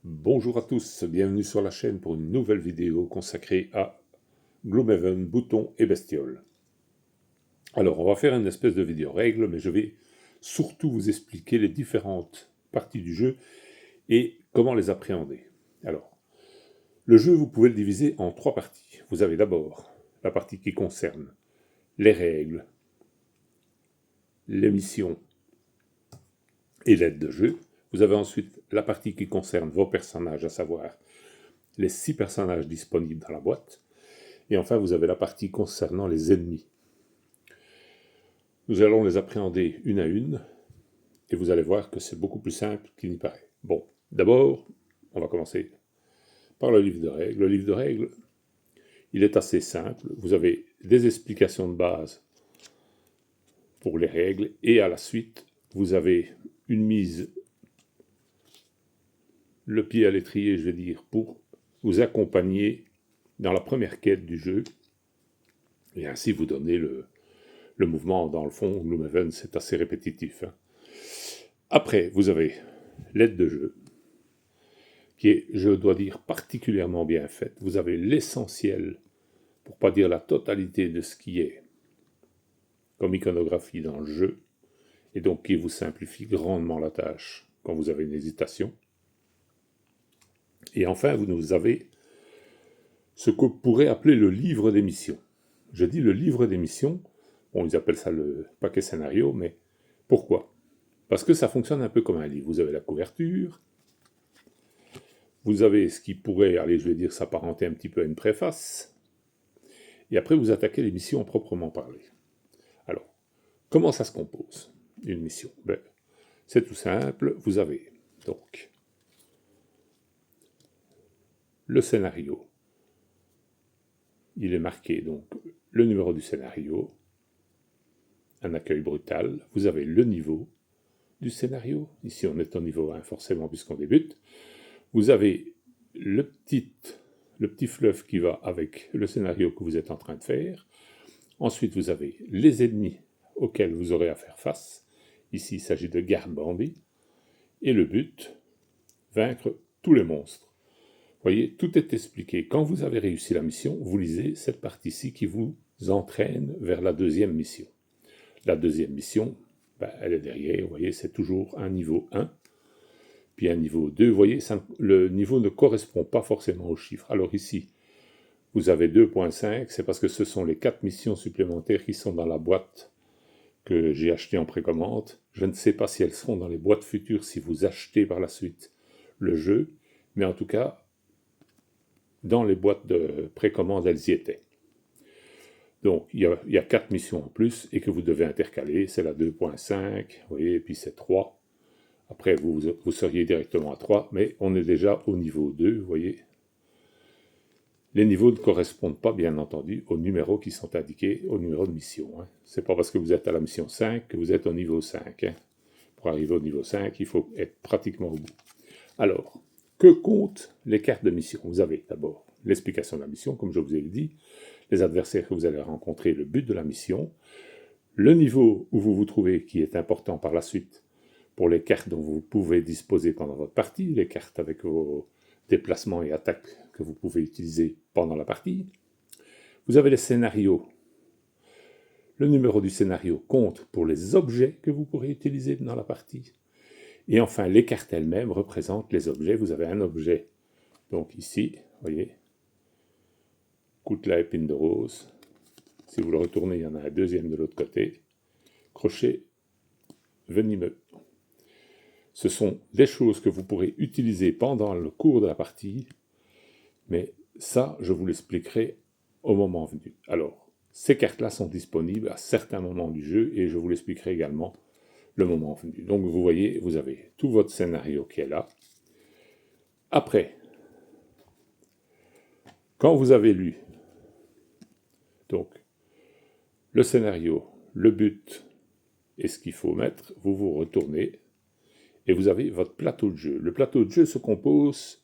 Bonjour à tous, bienvenue sur la chaîne pour une nouvelle vidéo consacrée à Gloomhaven, boutons et bestioles. Alors, on va faire une espèce de vidéo règle, mais je vais surtout vous expliquer les différentes parties du jeu et comment les appréhender. Alors, le jeu, vous pouvez le diviser en 3 parties. Vous avez d'abord la partie qui concerne les règles, les missions et l'aide de jeu. Vous avez ensuite la partie qui concerne vos personnages, à savoir les 6 personnages disponibles dans la boîte. Et enfin, vous avez la partie concernant les ennemis. Nous allons les appréhender une à une, et vous allez voir que c'est beaucoup plus simple qu'il n'y paraît. Bon, d'abord, on va commencer par le livre de règles. Le livre de règles, il est assez simple. Vous avez des explications de base pour les règles, et à la suite, vous avez une mise, le pied à l'étrier, je vais dire, pour vous accompagner dans la première quête du jeu, et ainsi vous donner le mouvement. Dans le fond, Gloomhaven, c'est assez répétitif. Après, vous avez l'aide de jeu, qui est, je dois dire, particulièrement bien faite. Vous avez l'essentiel, pour ne pas dire la totalité de ce qui est comme iconographie dans le jeu, et donc qui vous simplifie grandement la tâche quand vous avez une hésitation. Et enfin, vous avez ce qu'on pourrait appeler le livre des missions. Je dis le livre des missions, bon, ils appellent ça le paquet scénario, mais pourquoi ? Parce que ça fonctionne un peu comme un livre. Vous avez la couverture, vous avez ce qui pourrait, allez, je vais dire, s'apparenter un petit peu à une préface, et après vous attaquez les missions proprement parlées. Alors, comment ça se compose, une mission ? C'est tout simple, vous avez donc le scénario. Il est marqué donc le numéro du scénario, un accueil brutal, vous avez le niveau du scénario, ici on est au niveau 1 forcément puisqu'on débute, vous avez le petit fleuve qui va avec le scénario que vous êtes en train de faire, ensuite vous avez les ennemis auxquels vous aurez à faire face, ici il s'agit de garde-bandits, et le but, vaincre tous les monstres. Vous voyez, tout est expliqué. Quand vous avez réussi la mission, vous lisez cette partie-ci qui vous entraîne vers la deuxième mission. La deuxième mission, elle est derrière, vous voyez, c'est toujours un niveau 1, puis un niveau 2. Vous voyez, le niveau ne correspond pas forcément au chiffre. Alors ici, vous avez 2.5, c'est parce que ce sont les 4 missions supplémentaires qui sont dans la boîte que j'ai achetée en précommande. Je ne sais pas si elles seront dans les boîtes futures si vous achetez par la suite le jeu, mais en tout cas, dans les boîtes de précommande, elles y étaient. Donc, il y a 4 missions en plus et que vous devez intercaler. C'est la 2.5, vous voyez, et puis c'est 3. Après, vous seriez directement à 3, mais on est déjà au niveau 2, vous voyez. Les niveaux ne correspondent pas, bien entendu, aux numéros qui sont indiqués au numéro de mission. Ce n'est pas parce que vous êtes à la mission 5 que vous êtes au niveau 5. Pour arriver au niveau 5, il faut être pratiquement au bout. Alors, que comptent les cartes de mission ? Vous avez d'abord l'explication de la mission, comme je vous ai dit, les adversaires que vous allez rencontrer, le but de la mission, le niveau où vous vous trouvez qui est important par la suite pour les cartes dont vous pouvez disposer pendant votre partie, les cartes avec vos déplacements et attaques que vous pouvez utiliser pendant la partie. Vous avez les scénarios. Le numéro du scénario compte pour les objets que vous pourrez utiliser dans la partie. Et enfin, les cartes elles-mêmes représentent les objets. Vous avez un objet, donc ici, vous voyez, coutelas épine de rose. Si vous le retournez, il y en a un deuxième de l'autre côté. Crochet venimeux. Ce sont des choses que vous pourrez utiliser pendant le cours de la partie, mais ça, je vous l'expliquerai au moment venu. Alors, ces cartes-là sont disponibles à certains moments du jeu, et je vous l'expliquerai également le moment venu. Donc, vous voyez, vous avez tout votre scénario qui est là. Après, quand vous avez lu donc le scénario, le but et ce qu'il faut mettre, vous vous retournez et vous avez votre plateau de jeu. Le plateau de jeu se compose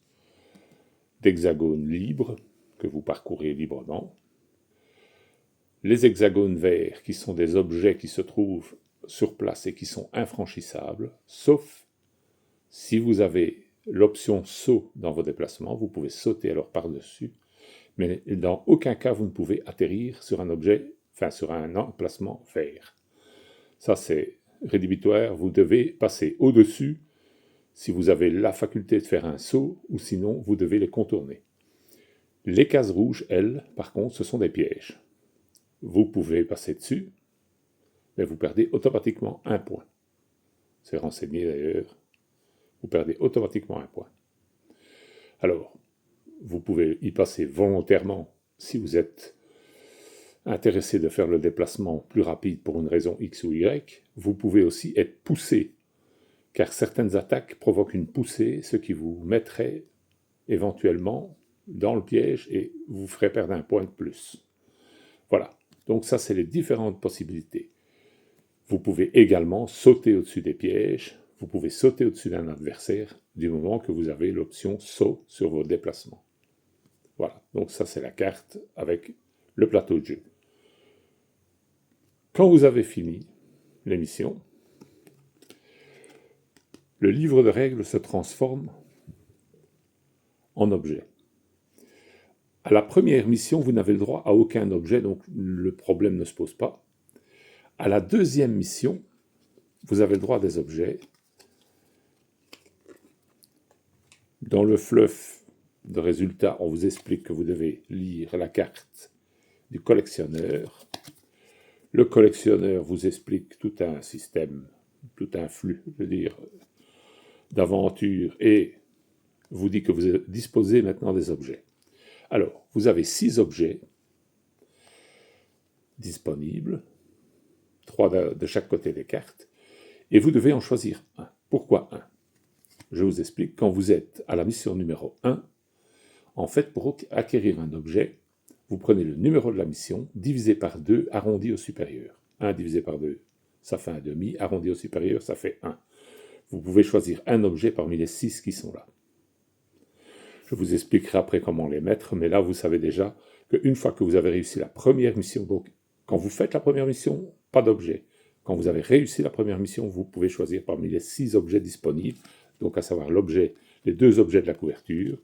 d'hexagones libres que vous parcourez librement. Les hexagones verts qui sont des objets qui se trouvent sur place et qui sont infranchissables, sauf si vous avez l'option saut dans vos déplacements, vous pouvez sauter alors par-dessus, mais dans aucun cas vous ne pouvez atterrir sur un objet, enfin sur un emplacement vert. Ça c'est rédhibitoire, vous devez passer au-dessus si vous avez la faculté de faire un saut, ou sinon vous devez les contourner. Les cases rouges, elles, par contre, ce sont des pièges. Vous pouvez passer dessus, mais vous perdez automatiquement un point. C'est renseigné d'ailleurs. Vous perdez automatiquement un point. Alors, vous pouvez y passer volontairement si vous êtes intéressé de faire le déplacement plus rapide pour une raison X ou Y. Vous pouvez aussi être poussé, car certaines attaques provoquent une poussée, ce qui vous mettrait éventuellement dans le piège et vous ferait perdre un point de plus. Voilà, donc ça c'est les différentes possibilités. Vous pouvez également sauter au-dessus des pièges, vous pouvez sauter au-dessus d'un adversaire du moment que vous avez l'option saut sur vos déplacements. Voilà, donc ça c'est la carte avec le plateau de jeu. Quand vous avez fini l'émission, le livre de règles se transforme en objet. À la première mission, vous n'avez le droit à aucun objet, donc le problème ne se pose pas. À la deuxième mission, vous avez le droit à des objets. Dans le fluff de résultats, on vous explique que vous devez lire la carte du collectionneur. Le collectionneur vous explique tout un système, tout un flux, je veux dire, d'aventures et vous dit que vous disposez maintenant des objets. Alors, vous avez 6 objets disponibles, 3 de chaque côté des cartes, et vous devez en choisir un. Pourquoi un? Je vous explique. Quand vous êtes à la mission numéro 1, en fait, pour acquérir un objet, vous prenez le numéro de la mission, divisé par 2, arrondi au supérieur. 1 divisé par 2, ça fait un demi, arrondi au supérieur, ça fait 1. Vous pouvez choisir un objet parmi les 6 qui sont là. Je vous expliquerai après comment les mettre, mais là, vous savez déjà qu'une fois que vous avez réussi la première mission, donc quand vous faites la première mission, pas d'objet. Quand vous avez réussi la première mission, vous pouvez choisir parmi les 6 objets disponibles, donc à savoir les 2 objets de la couverture,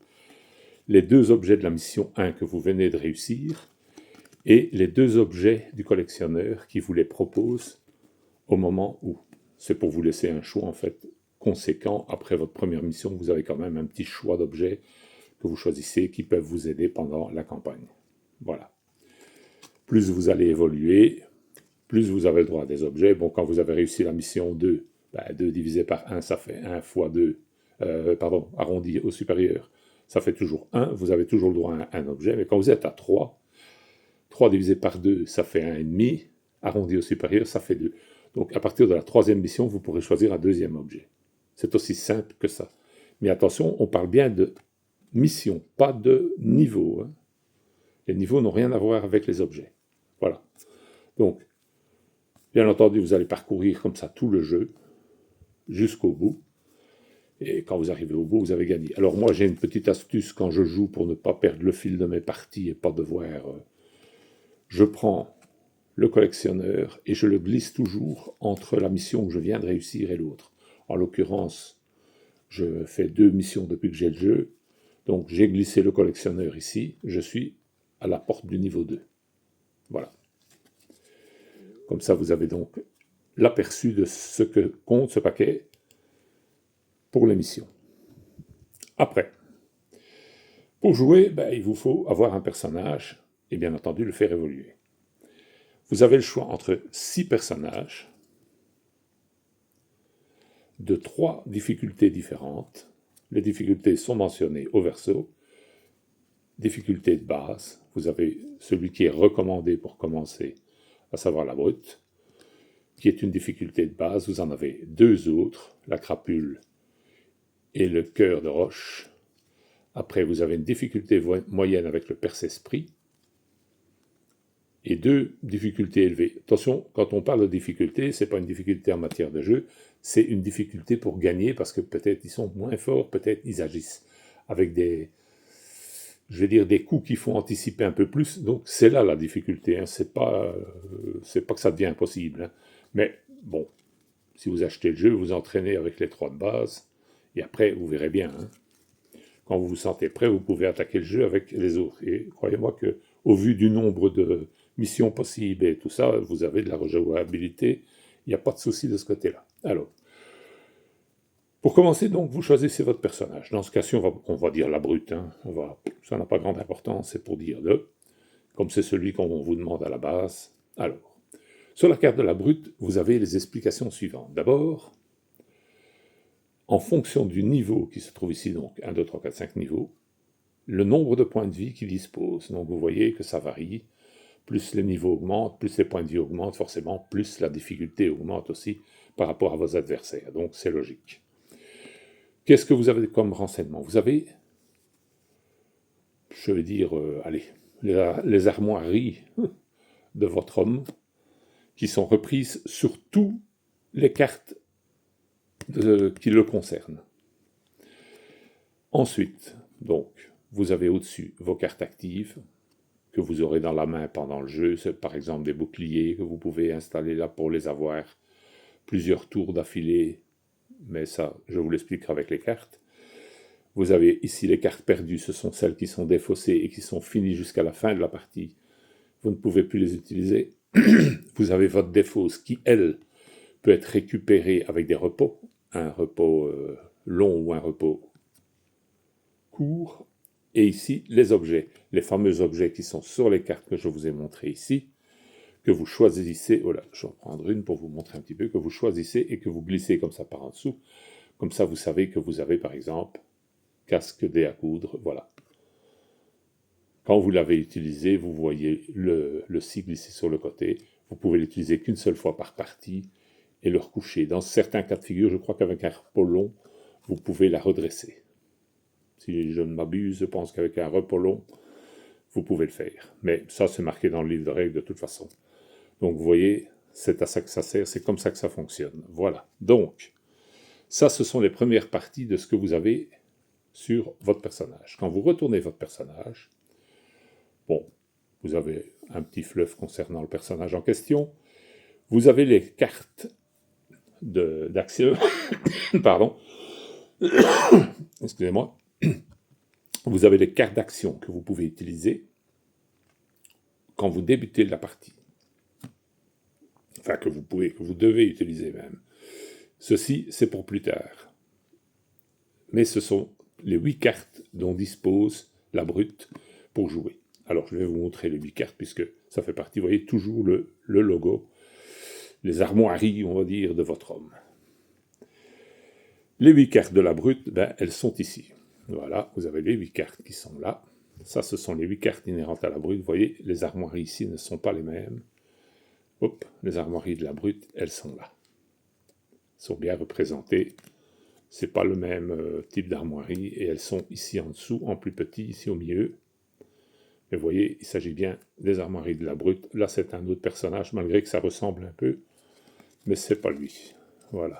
les 2 objets de la mission 1 que vous venez de réussir, et les 2 objets du collectionneur qui vous les propose au moment où. C'est pour vous laisser un choix en fait conséquent. Après votre première mission, vous avez quand même un petit choix d'objets que vous choisissez qui peuvent vous aider pendant la campagne. Voilà. Plus vous allez évoluer, plus vous avez le droit à des objets. Bon, quand vous avez réussi la mission 2, 2 divisé par 1, ça fait 1 fois 2, arrondi au supérieur, ça fait toujours 1, vous avez toujours le droit à un objet, mais quand vous êtes à 3, 3 divisé par 2, ça fait 1,5, arrondi au supérieur, ça fait 2. Donc à partir de la 3e mission, vous pourrez choisir un 2e objet. C'est aussi simple que ça. Mais attention, on parle bien de mission, pas de niveau. Hein. Les niveaux n'ont rien à voir avec les objets. Voilà. Donc, bien entendu, vous allez parcourir comme ça tout le jeu, jusqu'au bout. Et quand vous arrivez au bout, vous avez gagné. Alors moi, j'ai une petite astuce quand je joue pour ne pas perdre le fil de mes parties et pas devoir... je prends le collectionneur et je le glisse toujours entre la mission que je viens de réussir et l'autre. En l'occurrence, je fais 2 missions depuis que j'ai le jeu. Donc j'ai glissé le collectionneur ici. Je suis à la porte du niveau 2. Voilà. Comme ça, vous avez donc l'aperçu de ce que compte ce paquet pour l'émission. Après, pour jouer, il vous faut avoir un personnage et bien entendu le faire évoluer. Vous avez le choix entre 6 personnages de 3 difficultés différentes. Les difficultés sont mentionnées au verso. Difficulté de base, vous avez celui qui est recommandé pour commencer, à savoir la brute, qui est une difficulté de base. Vous en avez 2 autres, la crapule et le cœur de roche. Après, vous avez une difficulté moyenne avec le perce-esprit et 2 difficultés élevées. Attention, quand on parle de difficulté, ce n'est pas une difficulté en matière de jeu, c'est une difficulté pour gagner parce que peut-être ils sont moins forts, peut-être ils agissent avec des coups qu'il faut anticiper un peu plus. Donc c'est là la difficulté. Hein. C'est pas que ça devient impossible. Hein. Mais bon, si vous achetez le jeu, vous entraînez avec les 3 de base Et après, vous verrez bien, hein, quand vous vous sentez prêt, vous pouvez attaquer le jeu avec les autres. Et croyez-moi qu'au vu du nombre de missions possibles et tout ça, vous avez de la rejouabilité. Il n'y a pas de souci de ce côté-là. Alors, pour commencer, donc, vous choisissez votre personnage. Dans ce cas-ci, on va dire la brute. Hein. Ça n'a pas grande importance, c'est pour dire le. Comme c'est celui qu'on vous demande à la base. Alors, sur la carte de la brute, vous avez les explications suivantes. D'abord, en fonction du niveau qui se trouve ici, donc 1, 2, 3, 4, 5 niveaux, le nombre de points de vie qu'il dispose. Donc vous voyez que ça varie. Plus les niveaux augmentent, plus les points de vie augmentent, forcément, plus la difficulté augmente aussi par rapport à vos adversaires. Donc c'est logique. Qu'est-ce que vous avez comme renseignement? Vous avez, je vais dire, allez, les armoiries de votre homme qui sont reprises sur toutes les cartes qui le concernent. Ensuite, donc, vous avez au-dessus vos cartes actives que vous aurez dans la main pendant le jeu. C'est par exemple des boucliers que vous pouvez installer là pour les avoir plusieurs tours d'affilée. Mais ça, je vous l'expliquerai avec les cartes. Vous avez ici les cartes perdues, ce sont celles qui sont défaussées et qui sont finies jusqu'à la fin de la partie. Vous ne pouvez plus les utiliser. Vous avez votre défausse qui, elle, peut être récupérée avec des repos. Un repos long ou un repos court. Et ici, les objets. Les fameux objets qui sont sur les cartes que je vous ai montrées ici, que vous choisissez. Voilà, je vais en prendre une pour vous montrer un petit peu. Que vous choisissez et que vous glissez comme ça par en dessous. Comme ça, vous savez que vous avez, par exemple, casque dé à coudre, voilà. Quand vous l'avez utilisé, vous voyez le cible ici sur le côté. Vous pouvez l'utiliser qu'une seule fois par partie et le recoucher. Dans certains cas de figure, je crois qu'avec un repos long, vous pouvez la redresser. Si je ne m'abuse, je pense qu'avec un repos long, vous pouvez le faire. Mais ça, c'est marqué dans le livre de règles de toute façon. Donc, vous voyez, c'est à ça que ça sert, c'est comme ça que ça fonctionne. Voilà. Donc, ça, ce sont les premières parties de ce que vous avez sur votre personnage. Quand vous retournez votre personnage, bon, vous avez un petit fleuve concernant le personnage en question, vous avez les cartes d'action, pardon, excusez-moi, vous avez les cartes d'action que vous pouvez utiliser quand vous débutez la partie. Enfin, que vous devez utiliser même. Ceci, c'est pour plus tard. Mais ce sont les 8 cartes dont dispose la brute pour jouer. Alors, je vais vous montrer les 8 cartes, puisque ça fait partie, vous voyez, toujours le logo, les armoiries, on va dire, de votre homme. Les 8 cartes de la brute, ben, elles sont ici. Voilà, vous avez les 8 cartes qui sont là. Ça, ce sont les 8 cartes inhérentes à la brute. Vous voyez, les armoiries ici ne sont pas les mêmes. Hop, les armoiries de la brute, elles sont là. Elles sont bien représentées. Ce n'est pas le même type d'armoirie. Et elles sont ici en dessous, en plus petit, ici au milieu. Mais vous voyez, il s'agit bien des armoiries de la brute. Là, c'est un autre personnage, malgré que ça ressemble un peu. Mais ce n'est pas lui. Voilà.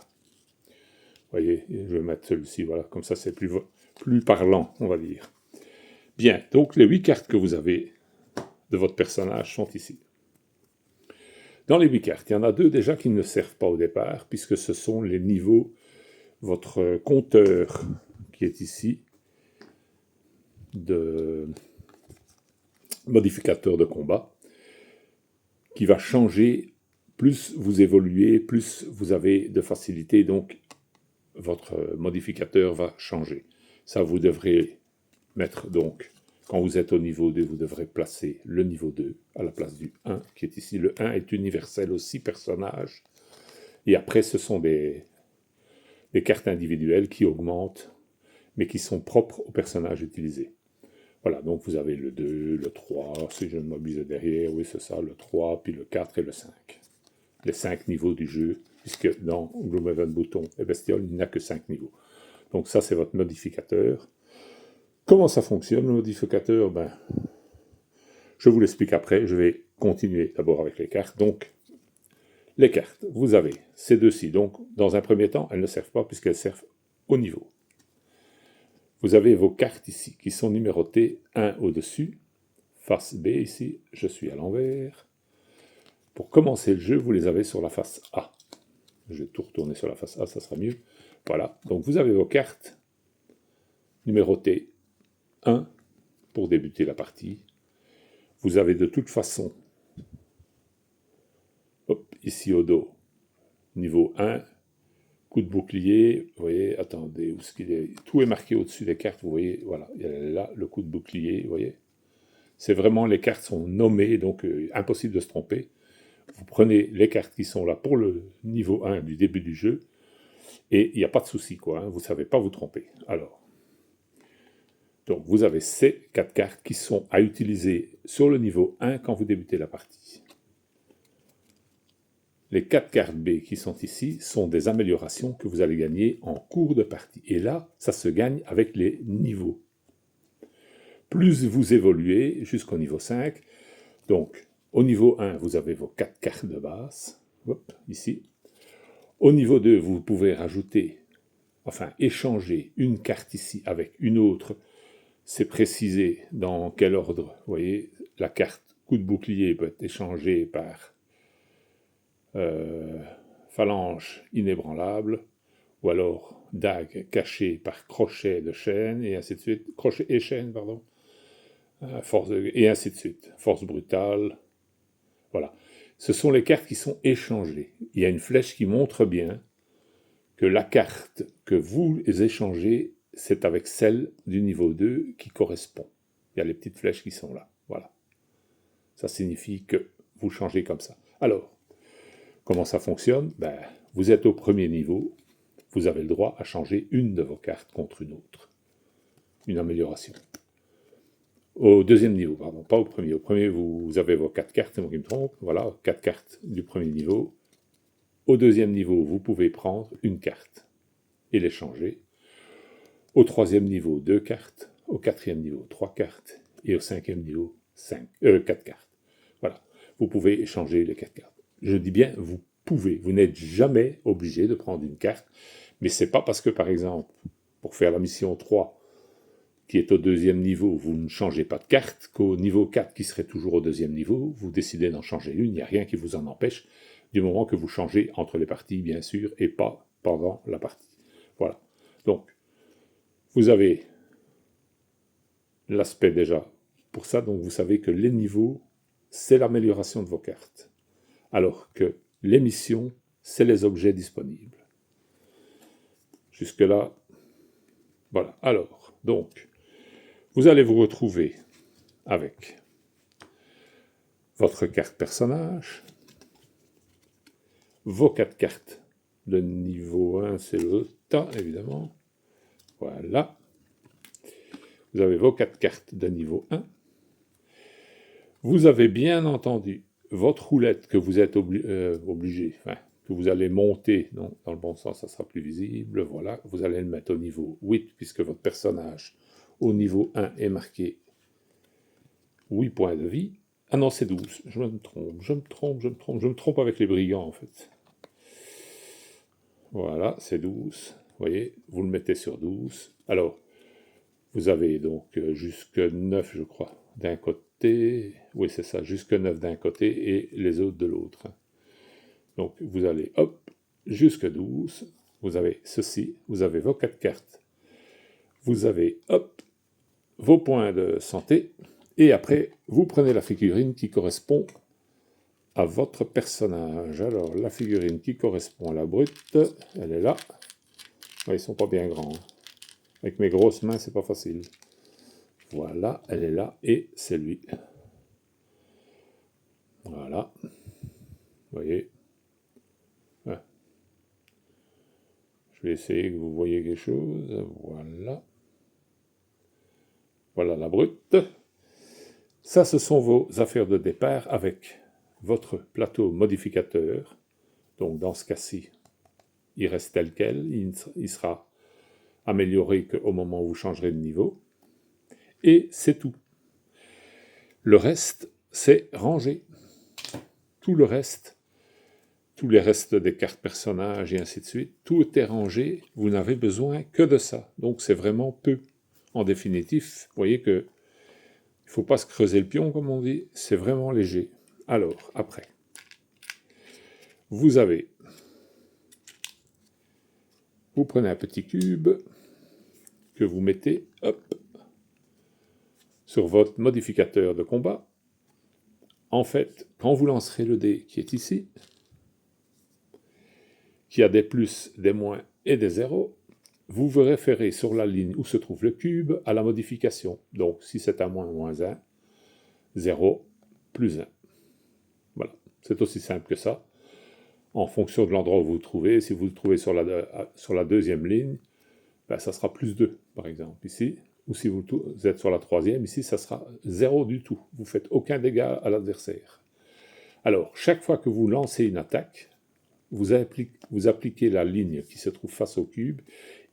Vous voyez, je vais mettre celui-ci, voilà, comme ça c'est plus parlant, on va dire. Bien, donc les 8 cartes que vous avez de votre personnage sont ici. Dans les 8 cartes, il y en a 2 déjà qui ne servent pas au départ, puisque ce sont les niveaux, votre compteur qui est ici, de modificateur de combat, qui va changer, plus vous évoluez, plus vous avez de facilité, donc votre modificateur va changer. Ça, vous devrez mettre donc, quand vous êtes au niveau 2, vous devrez placer le niveau 2 à la place du 1, qui est ici. Le 1 est universel aux 6 personnages. Et après, ce sont des cartes individuelles qui augmentent, mais qui sont propres aux personnages utilisés. Voilà, donc vous avez le 2, le 3, si je ne m'abuse derrière, oui c'est ça, le 3, puis le 4 et le 5. Les 5 niveaux du jeu, puisque dans Gloomhaven Bouton et Bestiole, il n'y a que 5 niveaux. Donc ça, c'est votre modificateur. Comment ça fonctionne, le modificateur? Ben, je vous l'explique après. Je vais continuer d'abord avec les cartes. Donc, les cartes, vous avez ces deux-ci. Donc, dans un premier temps, elles ne servent pas puisqu'elles servent au niveau. Vous avez vos cartes ici qui sont numérotées 1 au-dessus, face B ici, je suis à l'envers. Pour commencer le jeu, vous les avez sur la face A. Je vais tout retourner sur la face A, ça sera mieux. Voilà, donc vous avez vos cartes numérotées 1 pour débuter la partie. Vous avez de toute façon, ici au dos, niveau 1, coup de bouclier, vous voyez, attendez, où est-ce qu'il est? Tout est marqué au-dessus des cartes, vous voyez, voilà, il y a là le coup de bouclier, vous voyez. C'est vraiment, les cartes sont nommées, donc impossible de se tromper. Vous prenez les cartes qui sont là pour le niveau 1 du début du jeu, et il n'y a pas de souci, quoi, hein, vous ne savez pas vous tromper. Alors, donc vous avez ces 4 cartes qui sont à utiliser sur le niveau 1 quand vous débutez la partie. Les 4 cartes B qui sont ici sont des améliorations que vous allez gagner en cours de partie. Et là, ça se gagne avec les niveaux. Plus vous évoluez jusqu'au niveau 5, donc au niveau 1, vous avez vos 4 cartes de base, hop, ici. Au niveau 2, vous pouvez rajouter, enfin échanger une carte ici avec une autre. C'est précisé dans quel ordre. Vous voyez, la carte coup de bouclier peut être échangée par phalange inébranlable, ou alors dague cachée par crochet de chaîne, et ainsi de suite. Crochet et chaîne, pardon. Et ainsi de suite. Force brutale. Voilà. Ce sont les cartes qui sont échangées. Il y a une flèche qui montre bien que la carte que vous échangez, c'est avec celle du niveau 2 qui correspond. Il y a les petites flèches qui sont là. Voilà. Ça signifie que vous changez comme ça. Alors, comment ça fonctionne? Vous êtes au premier niveau, vous avez le droit à changer une de vos cartes contre une autre. Une amélioration. Au deuxième niveau, pardon, pas au premier. Au premier, vous avez vos 4 cartes, c'est moi qui me trompe. Voilà, 4 cartes du premier niveau. Au deuxième niveau, vous pouvez prendre une carte et l'échanger. Au troisième niveau, 2 cartes. Au quatrième niveau, 3 cartes. Et au cinquième niveau, 4 cartes. Voilà, vous pouvez échanger les 4 cartes. Je dis bien, vous pouvez. Vous n'êtes jamais obligé de prendre une carte. Mais c'est pas parce que, par exemple, pour faire la mission 3, qui est au deuxième niveau, vous ne changez pas de carte, qu'au niveau 4, qui serait toujours au deuxième niveau, vous décidez d'en changer une, il n'y a rien qui vous en empêche, du moment que vous changez entre les parties, bien sûr, et pas pendant la partie. Voilà. Donc, vous avez l'aspect déjà pour ça, donc vous savez que les niveaux, c'est l'amélioration de vos cartes, alors que les missions, c'est les objets disponibles. Jusque-là, voilà. Alors, donc, vous allez vous retrouver avec votre carte personnage, vos 4 cartes de niveau 1, c'est le tas, évidemment. Voilà. Vous avez vos 4 cartes de niveau 1. Vous avez bien entendu votre roulette que vous êtes obligé, enfin, que vous allez monter, non, dans le bon sens, ça sera plus visible. Voilà, vous allez le mettre au niveau 8, puisque votre personnage, au niveau 1, est marqué 8 points de vie. Ah non, c'est 12. Je me trompe avec les brigands, en fait. Voilà, c'est 12. Vous voyez, vous le mettez sur 12. Alors, vous avez donc jusque 9, je crois, d'un côté. Oui, c'est ça, jusque 9 d'un côté et les autres de l'autre. Donc, vous allez, hop, jusque 12. Vous avez ceci, vous avez vos 4 cartes. Vous avez, hop, vos points de santé. Et après, vous prenez la figurine qui correspond à votre personnage. Alors, la figurine qui correspond à la brute, elle est là. Ouais, ils sont pas bien grands. Avec mes grosses mains, c'est pas facile. Voilà, elle est là, et c'est lui. Voilà. Vous voyez. Ouais. Je vais essayer que vous voyez quelque chose. Voilà. Voilà la brute. Ça, ce sont vos affaires de départ avec votre plateau modificateur. Donc, dans ce cas-ci, il reste tel quel. Il sera amélioré qu'au moment où vous changerez de niveau. Et c'est tout. Le reste, c'est rangé. Tout le reste, tous les restes des cartes personnages et ainsi de suite, tout est rangé. Vous n'avez besoin que de ça. Donc, c'est vraiment peu. En définitif, vous voyez que il ne faut pas se creuser le pion, comme on dit. C'est vraiment léger. Alors, après, vous vous prenez un petit cube que vous mettez, hop, sur votre modificateur de combat. En fait, quand vous lancerez le dé qui est ici, qui a des plus, des moins et des zéros, vous vous référez sur la ligne où se trouve le cube à la modification. Donc, si c'est un moins, moins 1, 0, plus 1. Voilà, c'est aussi simple que ça. En fonction de l'endroit où vous vous trouvez, si vous vous trouvez sur la deuxième ligne, ben, ça sera plus 2, par exemple, ici. Ou si vous êtes sur la troisième, ici, ça sera 0 du tout. Vous ne faites aucun dégât à l'adversaire. Alors, chaque fois que vous lancez une attaque, vous appliquez la ligne qui se trouve face au cube,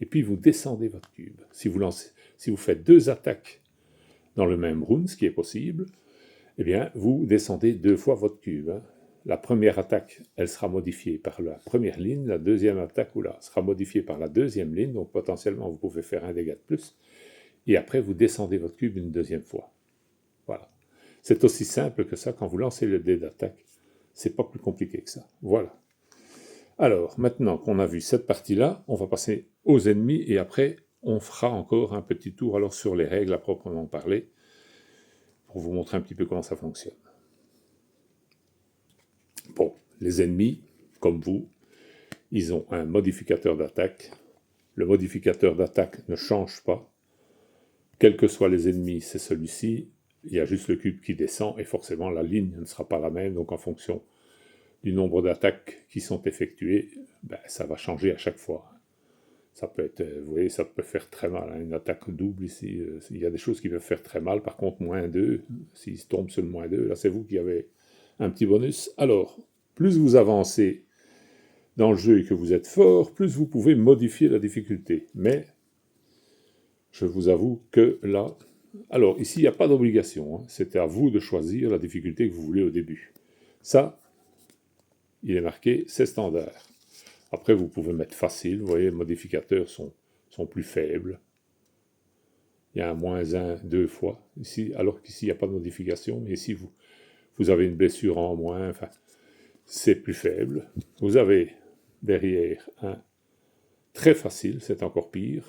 et puis vous descendez votre cube. Si vous faites 2 attaques dans le même round, ce qui est possible, eh bien, vous descendez 2 fois votre cube. La première attaque, elle sera modifiée par la première ligne, la deuxième attaque sera modifiée par la deuxième ligne, donc potentiellement vous pouvez faire un dégât de plus, et après vous descendez votre cube une deuxième fois. Voilà. C'est aussi simple que ça, quand vous lancez le dé d'attaque, c'est pas plus compliqué que ça. Voilà. Alors, maintenant qu'on a vu cette partie-là, on va passer aux ennemis, et après, on fera encore un petit tour alors sur les règles à proprement parler, pour vous montrer un petit peu comment ça fonctionne. Bon, les ennemis, comme vous, ils ont un modificateur d'attaque. Le modificateur d'attaque ne change pas. Quels que soient les ennemis, c'est celui-ci. Il y a juste le cube qui descend, et forcément la ligne ne sera pas la même, donc en fonction du nombre d'attaques qui sont effectuées, ben, ça va changer à chaque fois. Ça peut être, vous voyez, ça peut faire très mal. Une attaque double ici, il y a des choses qui peuvent faire très mal. Par contre, moins 2, s'il se tombe sur le moins 2, là c'est vous qui avez un petit bonus. Alors, plus vous avancez dans le jeu et que vous êtes fort, plus vous pouvez modifier la difficulté. Mais, je vous avoue que là... Alors, ici, il n'y a pas d'obligation. C'est à vous de choisir la difficulté que vous voulez au début. Ça, il est marqué, c'est standard. Après, vous pouvez mettre facile. Vous voyez, les modificateurs sont plus faibles. Il y a un moins 1 2 fois. Ici, alors qu'ici, il n'y a pas de modification. Mais ici, vous avez une blessure en moins. Enfin, c'est plus faible. Vous avez derrière un très facile. C'est encore pire.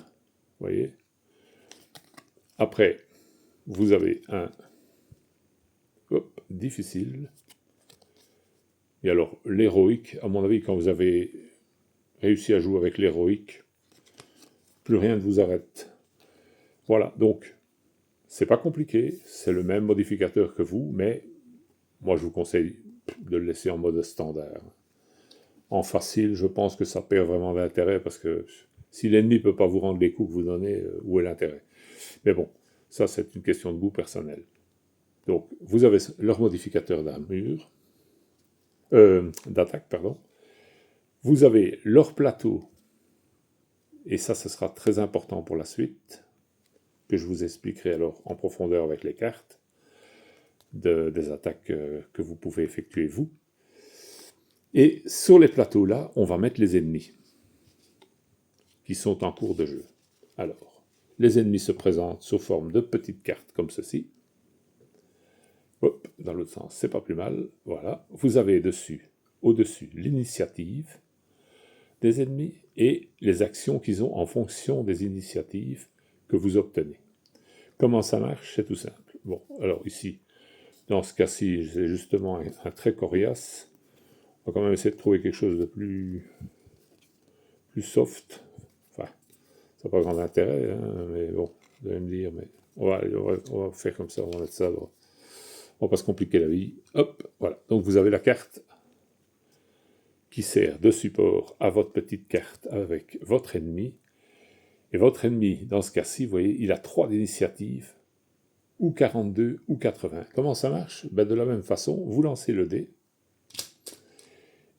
Vous voyez. Après, vous avez un difficile. Et alors, l'héroïque, à mon avis, quand vous avez réussi à jouer avec l'héroïque, plus rien ne vous arrête. Voilà, donc, c'est pas compliqué, c'est le même modificateur que vous, mais moi je vous conseille de le laisser en mode standard. En facile, je pense que ça perd vraiment d'intérêt, parce que si l'ennemi ne peut pas vous rendre les coups que vous donnez, où est l'intérêt? Mais bon, ça c'est une question de goût personnel. Donc, vous avez leur modificateur d'armure, d'attaque, pardon. Vous avez leur plateau, et ça, ce sera très important pour la suite, que je vous expliquerai alors en profondeur avec les cartes des attaques que vous pouvez effectuer vous. Et sur les plateaux là, on va mettre les ennemis qui sont en cours de jeu. Alors, les ennemis se présentent sous forme de petites cartes comme ceci. Hop, dans l'autre sens, c'est pas plus mal. Voilà. Vous avez au-dessus, l'initiative des ennemis et les actions qu'ils ont en fonction des initiatives que vous obtenez. Comment ça marche? C'est tout simple. Bon, alors ici, dans ce cas-ci, c'est justement un trait coriace. On va quand même essayer de trouver quelque chose de plus soft. Enfin, ça n'a pas grand intérêt, hein, mais bon, vous allez me dire, mais on va faire comme ça, on va mettre ça. On va pas se compliquer la vie. Hop, voilà. Donc vous avez la carte qui sert de support à votre petite carte avec votre ennemi. Et votre ennemi, dans ce cas-ci, vous voyez, il a 3 d'initiative, ou 42, ou 80. Comment ça marche? Ben de la même façon, vous lancez le dé,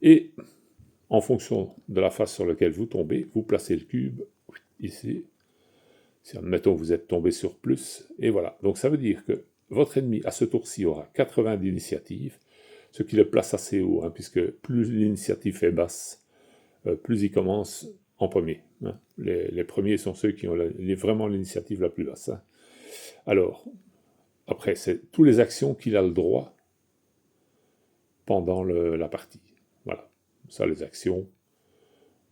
et en fonction de la face sur laquelle vous tombez, vous placez le cube ici. Si admettons vous êtes tombé sur plus, et voilà. Donc ça veut dire que votre ennemi, à ce tour-ci, aura 80 d'initiative, ce qui le place assez haut, hein, puisque plus l'initiative est basse, plus il commence en premier. Hein. Les premiers sont ceux qui ont vraiment l'initiative la plus basse. Hein. Alors, après, c'est toutes les actions qu'il a le droit pendant la partie. Voilà. Ça, les actions,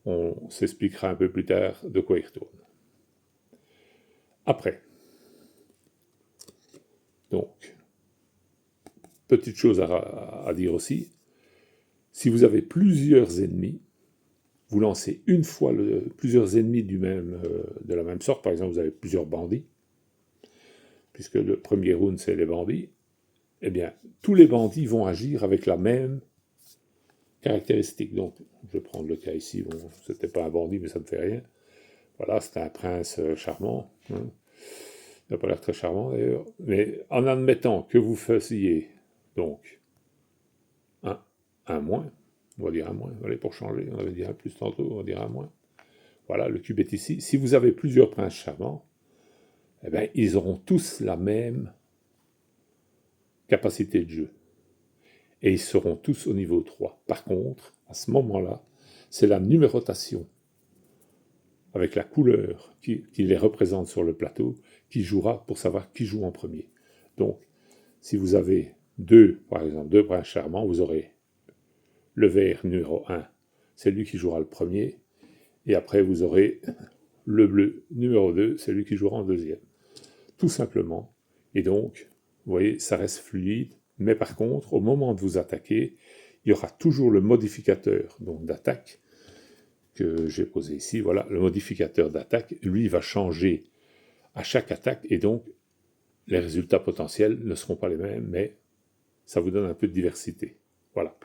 on s'expliquera un peu plus tard de quoi il retourne. Après, donc, petite chose à dire aussi, si vous avez plusieurs ennemis, vous lancez une fois plusieurs ennemis de la même sorte, par exemple vous avez plusieurs bandits, puisque le premier round c'est les bandits, eh bien tous les bandits vont agir avec la même caractéristique. Donc je vais prendre le cas ici, bon, c'était pas un bandit mais ça ne fait rien. Voilà, c'était un prince charmant, hein. Il n'a pas l'air très charmant d'ailleurs, mais en admettant que vous fassiez donc un moins, on va dire un moins, allez, pour changer, on avait dit un plus tantôt, on va dire un moins. Voilà, le cube est ici. Si vous avez plusieurs princes charmants, eh bien, ils auront tous la même capacité de jeu. Et ils seront tous au niveau 3. Par contre, à ce moment-là, c'est la numérotation avec la couleur qui les représente sur le plateau qui jouera pour savoir qui joue en premier. Donc, si vous avez par exemple, deux princes charmants, vous aurez le vert numéro 1, c'est lui qui jouera le premier, et après vous aurez le bleu numéro 2, c'est lui qui jouera en deuxième. Tout simplement. Et donc, vous voyez, ça reste fluide, mais par contre, au moment de vous attaquer, il y aura toujours le modificateur d'attaque que j'ai posé ici. Voilà, le modificateur d'attaque, lui, va changer à chaque attaque, et donc les résultats potentiels ne seront pas les mêmes, mais ça vous donne un peu de diversité. Voilà.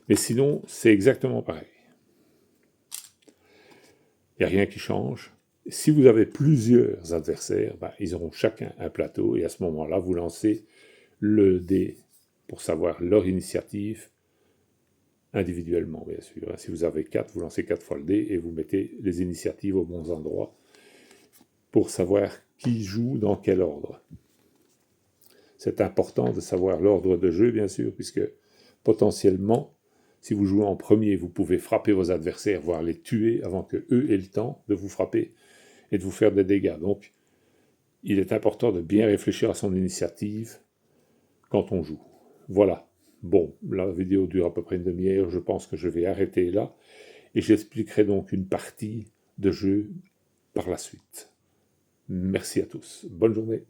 Mais sinon, c'est exactement pareil. Il n'y a rien qui change. Si vous avez plusieurs adversaires, ils auront chacun un plateau, et à ce moment-là, vous lancez le dé pour savoir leur initiative individuellement, bien sûr. Si vous avez 4, vous lancez 4 fois le dé, et vous mettez les initiatives aux bons endroits pour savoir qui joue dans quel ordre. C'est important de savoir l'ordre de jeu, bien sûr, puisque potentiellement, si vous jouez en premier, vous pouvez frapper vos adversaires, voire les tuer avant qu'eux aient le temps de vous frapper et de vous faire des dégâts. Donc, il est important de bien réfléchir à son initiative quand on joue. Voilà. Bon, la vidéo dure à peu près une demi-heure, je pense que je vais arrêter là, et j'expliquerai donc une partie de jeu par la suite. Merci à tous. Bonne journée.